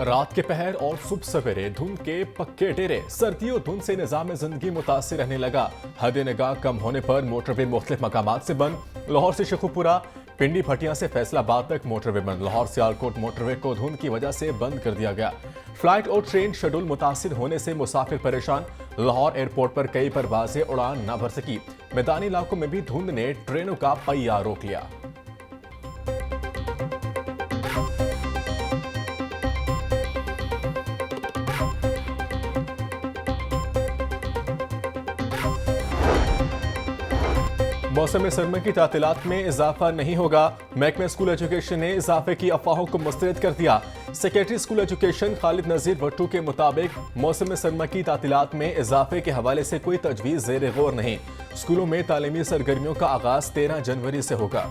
रात के पहर और सुबह सवेरे धुंध के पक्के डेरे। सर्दियों धुंध से निजाम जिंदगी मुतासिर रहने लगा। हद निगाह कम होने पर मोटरवे मुख्तलिफ मकामात से बंद। लाहौर से शेखुपुरा, पिंडी भटिया से फैसलाबाद तक मोटरवे बंद। लाहौर सियालकोट मोटरवे को धुंध की वजह से बंद कर दिया गया। फ्लाइट और ट्रेन शेड्यूल मुतासिर होने से मुसाफिर परेशान। लाहौर एयरपोर्ट पर कई परवाजें उड़ान न भर सकी। मैदानी इलाकों में भी धुंध ने ट्रेनों का पहिया रोक लिया। मौसम सरमा की तातीलात में इजाफा नहीं होगा। महकमे स्कूल एजुकेशन ने इजाफे की अफवाहों को मुस्तरद कर दिया। सेक्रेटरी स्कूल एजुकेशन खालिद नजीर भट्टू के मुताबिक मौसम सरमा की तातीलात में इजाफे के हवाले से कोई तजवीज़ ज़ेर गौर नहीं। स्कूलों में तालीमी सरगर्मियों का आगाज 13 जनवरी से होगा।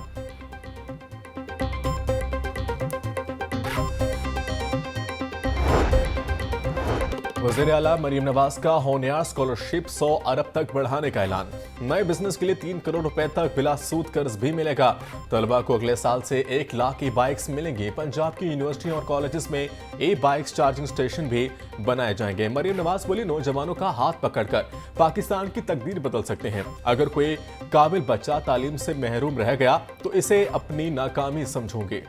वज़ीर आला मरीम नवाज का होनियार स्कॉलरशिप 100 अरब तक बढ़ाने का ऐलान। नए बिजनेस के लिए 3 करोड़ रुपए तक बिला सूद कर्ज भी मिलेगा। तलबा को अगले साल से 1 लाख ई बाइक्स मिलेंगी। पंजाब की यूनिवर्सिटी और कॉलेजेस में ई बाइक्स चार्जिंग स्टेशन भी बनाए जाएंगे। मरीम नवाज बोली, नौजवानों का हाथ पकड़कर पाकिस्तान की तकदीर बदल सकते हैं। अगर कोई काबिल बच्चा तालीम से महरूम रह गया तो इसे अपनी नाकामी समझूंगी।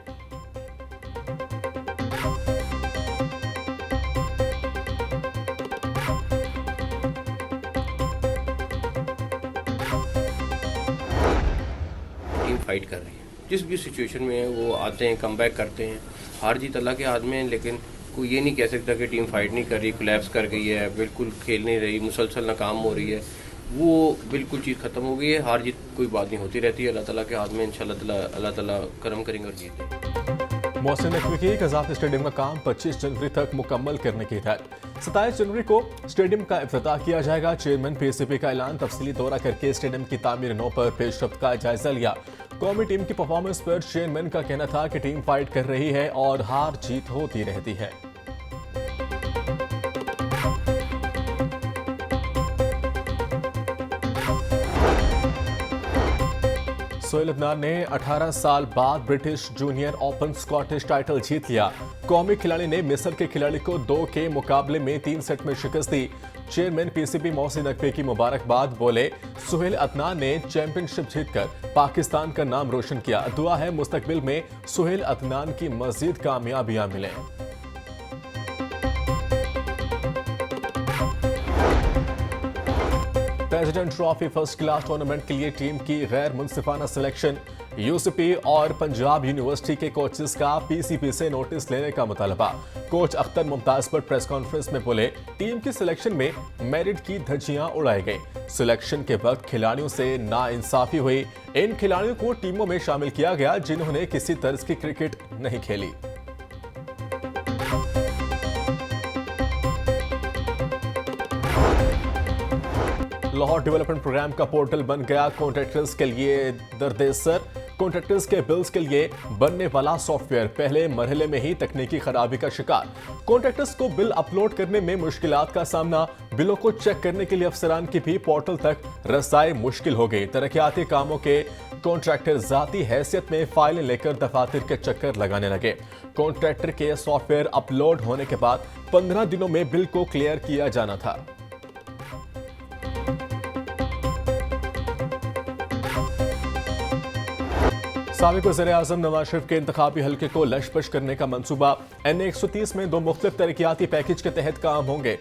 फाइट कर रही है, जिस भी सिचुएशन में है वो आते हैं, कम बैक करते हैं। हार जीत अल्लाह के हाथ में है, लेकिन कोई ये नहीं कह सकता कि टीम फाइट नहीं कर रही, कोलैप्स कर गई है, बिल्कुल खेल नहीं रही, मुसलसल नाकाम हो रही है। वो बिल्कुल चीज़ ख़त्म हो गई है। हार जीत कोई बात नहीं, होती रहती है। अल्लाह ताला के हाथ में, इंशाल्लाह अल्लाह ताला करम करेंगे और जीत। मोहसिन नकवी की कज़ाफ स्टेडियम का काम 25 जनवरी तक मुकम्मल करने की हिदायत। 27 जनवरी को स्टेडियम का इफ्तिताह किया जाएगा। चेयरमैन पीसीबी का ऐलान। तफसीली दौरा करके स्टेडियम की तामीर 9 पर पेशरफ्त का जायजा लिया। कौमी टीम की परफॉर्मेंस पर चेयरमैन का कहना था कि टीम फाइट कर रही है और हार जीत होती रहती है। सोहेल अदनान ने 18 साल बाद British junior open Scottish title जीत लिया। कौमी खिलाड़ी ने मिस्र के खिलाड़ी को 2 के मुकाबले में 3 सेट में शिकस्त दी। चेयरमैन पीसीबी मोहसिन नकवी की मुबारकबाद। बोले, सोहेल अदनान ने चैंपियनशिप जीतकर पाकिस्तान का नाम रोशन किया। दुआ है मुस्तकबिल में सोहेल अदनान की मजीद कामयाबियां मिलें। President trophy first class tournament के लिए टीम की गैर मुनसिफाना सिलेक्शन। यूसीपी और पंजाब यूनिवर्सिटी के कोचेस का पीसीबी से नोटिस लेने का मुतालबा। कोच अख्तर मुमताज पर प्रेस कॉन्फ्रेंस में बोले, टीम की सिलेक्शन में मेरिट की धज्जियां उड़ाई गई। सिलेक्शन के वक्त खिलाड़ियों से नाइंसाफी हुई। इन खिलाड़ियों को टीमों में शामिल किया गया जिन्होंने किसी तर्ज की क्रिकेट नहीं खेली। लाहौर डेवलपमेंट प्रोग्राम का पोर्टल बन गया। कॉन्ट्रैक्टर्स के लिए दरदेसर। कॉन्ट्रैक्टर्स के बिल्स के लिए बनने वाला सॉफ्टवेयर पहले मरहले में ही तकनीकी खराबी का शिकार। कॉन्ट्रैक्टर्स को बिल अपलोड करने में मुश्किलात का सामना। बिलों को चेक करने के लिए अफसरान की भी पोर्टल तक रसाई मुश्किल हो गई। तरक्याती कामों के कॉन्ट्रैक्टर जाती हैसियत में फाइलें लेकर दफातर के चक्कर लगाने लगे। कॉन्ट्रैक्टर के सॉफ्टवेयर अपलोड होने के बाद 15 दिनों में बिल को क्लियर किया जाना था। साबिक वज़ीर-ए-आज़म नवाज शरीफ के इंतखाबी हल्के को लशपश करने का मंसूबा। NA 130 में 2 मुख्तलिफ तरक्याती पैकेज के तहत काम होंगे।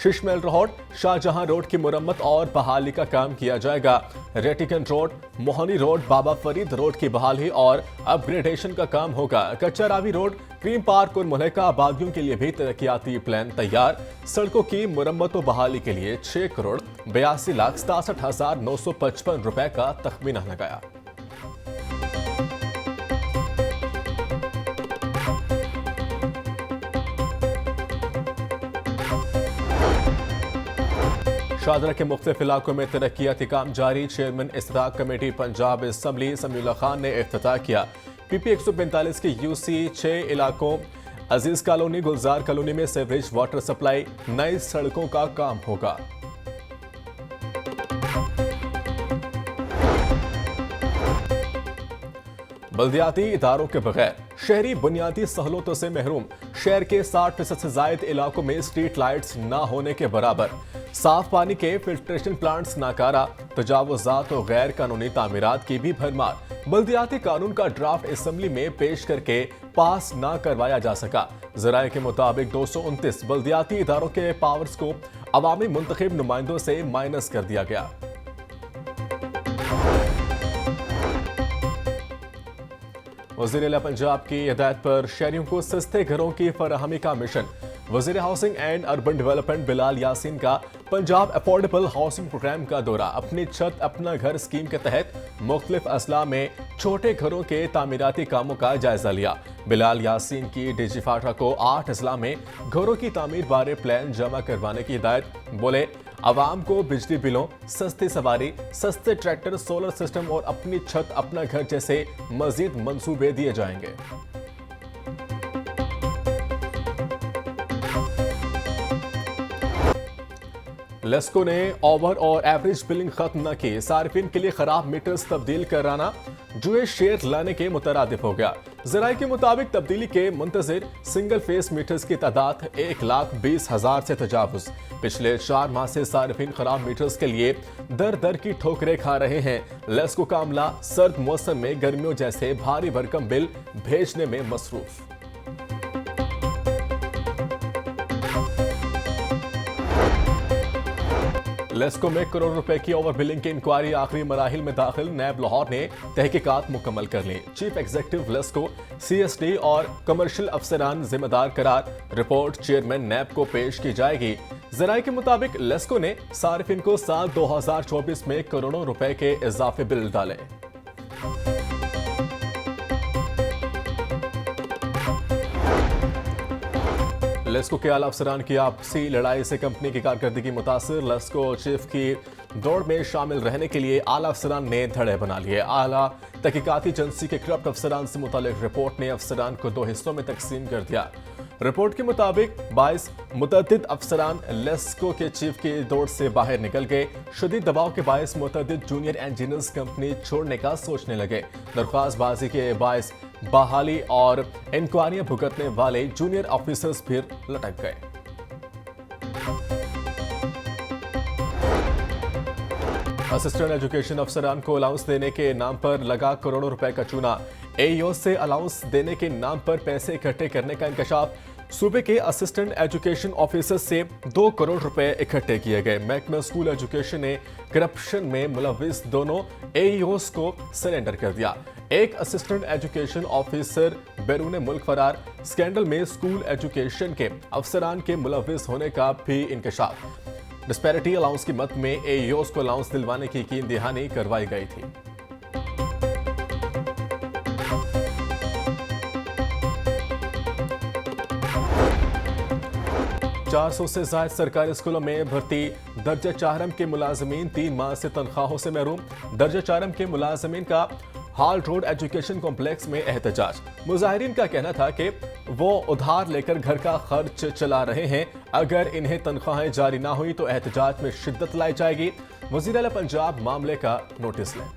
शिशमहल रोड, शाहजहां रोड की मुरम्मत और बहाली का काम किया जाएगा। रेटिकन रोड, मोहनी रोड, बाबा फरीद रोड की बहाली और अपग्रेडेशन का काम होगा। कच्चा रावी रोड, क्रीम पार्क और मुल्हिका आबादियों के लिए भी तरक्याती प्लान तैयार। सड़कों की मुरम्मत और बहाली के लिए 6 करोड़ 82,67,955 रुपए का तखमीना लगाया। शाहदरा के मुख्तलिफ इलाकों में तरक्याती काम जारी। चेयरमैन इस्तिताक कमेटी पंजाब असम्बली समीउल्लाह खान ने इफ्तिताह किया। PP 145 के UC 6 इलाकों अजीज कॉलोनी, गुलजार कॉलोनी में सीवरेज वाटर सप्लाई, नई सड़कों का काम होगा। बल्दियाती इदारों के बगैर शहरी बुनियादी सहूलतों से महरूम। शहर के 60% से ज्यादा इलाकों में स्ट्रीट लाइट्स ना होने के बराबर। साफ पानी के फिल्ट्रेशन प्लांट्स नाकारा। तजावुजात और गैर कानूनी तामीरात की भी भरमार। बल्दियाती कानून का ड्राफ्ट असेंबली में पेश करके पास ना करवाया जा सका। जराये के मुताबिक 229 बल्दियाती इदारों के पावर्स को अवामी मुंतखब नुमाइंदों से माइनस कर दिया गया। वज़ीर आला पंजाब की हिदायत पर शहरियों को सस्ते घरों की फराहमी का मिशन। वज़ीर housing and urban development Bilal Yasin का पंजाब अफोर्डेबल हाउसिंग प्रोग्राम का दौरा। अपनी छत अपना घर स्कीम के तहत मुख्तलिफ अजला में छोटे घरों के तामीराती कामों का जायजा लिया। बिलाल यासीन की डीजी फाटा को 8 अजला में घरों की तामीर बारे प्लान जमा करवाने की हिदायत। बोले, आवाम को बिजली बिलों, सस्ती सवारी, सस्ते ट्रैक्टर, सोलर सिस्टम और अपनी छत अपना घर जैसे मजीद मंसूबे दिए जाएंगे। लेस्को ने ओवर और एवरेज बिलिंग खत्म न की। सार्फिन के लिए खराब मीटर्स तब्दील कराना जुए शेयर लाने के मुतरादिफ हो गया। जराये के मुताबिक तब्दीली के मुंतजिर सिंगल फेस मीटर्स की तादाद 1,20,000 से तजावुज। पिछले 4 माह से सार्फिन खराब मीटर्स के लिए दर दर की ठोकरें खा रहे हैं। लेस्को का अमला सर्द मौसम में गर्मियों जैसे भारी भरकम बिल भेजने में मसरूफ। लेस्को में करोड़ रुपए की ओवर बिलिंग की इंक्वायरी आखिरी मराहिल में दाखिल। नैब लाहौर ने तहकीकात मुकम्मल कर ली। चीफ एग्जीक्यूटिव लेस्को, CSD और कमर्शियल अफसरान जिम्मेदार करार। रिपोर्ट चेयरमैन नैब को पेश की जाएगी। जराये के मुताबिक लेस्को ने सार्फिन को साल 2024 में करोड़ों रुपए के इजाफी बिल डाले। लेस्को के आला अफसरान की आपसी लड़ाई से कंपनी की कारकर्दगी मुतासर। लेस्को चीफ की दौड़ में शामिल रहने के लिए आला अफसरान ने धड़े बना लिए। आला तहकीकाती एजेंसी के करप्ट अफसरान से मुतालिक रिपोर्ट ने अफसरान को 2 हिस्सों में तकसीम कर दिया। रिपोर्ट के मुताबिक 22 मुतअद्दिद अफसरान लेस्को के चीफ की दौड़ से बाहर निकल गए। शदीद दबाव के बायस मुतअद्दिद जूनियर इंजीनियर्स कंपनी छोड़ने का सोचने लगे। दरख्वास्तबाजी के बायस बहाली और इंक्वायरियां भुगतने वाले जूनियर ऑफिसर्स फिर लटक गए। असिस्टेंट एजुकेशन अफसरान को अलाउंस देने के नाम पर लगा करोड़ों रुपए का चूना। AEO से अलाउंस देने के नाम पर पैसे इकट्ठे करने का इंकशाफ। सूबे के असिस्टेंट एजुकेशन ऑफिसर से 2 करोड़ रुपए इकट्ठे किए गए। महकमा स्कूल एजुकेशन ने करप्शन में मुलविस दोनों AEOs को सरेंडर कर दिया। एक असिस्टेंट एजुकेशन ऑफिसर बैरून मुल्क फरार। स्कैंडल में स्कूल एजुकेशन के अफसरान के मुलविस होने का भी इंकशाफ। डिस्पैरिटी अलाउंस की मद में AEOs को अलाउंस दिलवाने की कीन दहानी करवाई गई थी। चार 400 से ज्यादा सरकारी स्कूलों में भर्ती। दर्जा 4 के मुलाजमीन 3 माह से तनख्वाहों से महरूम। दर्जा 4 के मुलाजमीन का हाल रोड एजुकेशन कॉम्प्लेक्स में एहतजाज। मुजाहिरीन का कहना था कि वो उधार लेकर घर का खर्च चला रहे हैं। अगर इन्हें तनख्वाहें जारी ना हुई तो एहतजाज में शिद्दत लाई जाएगी। वज़ीर आला पंजाब मामले का नोटिस लें।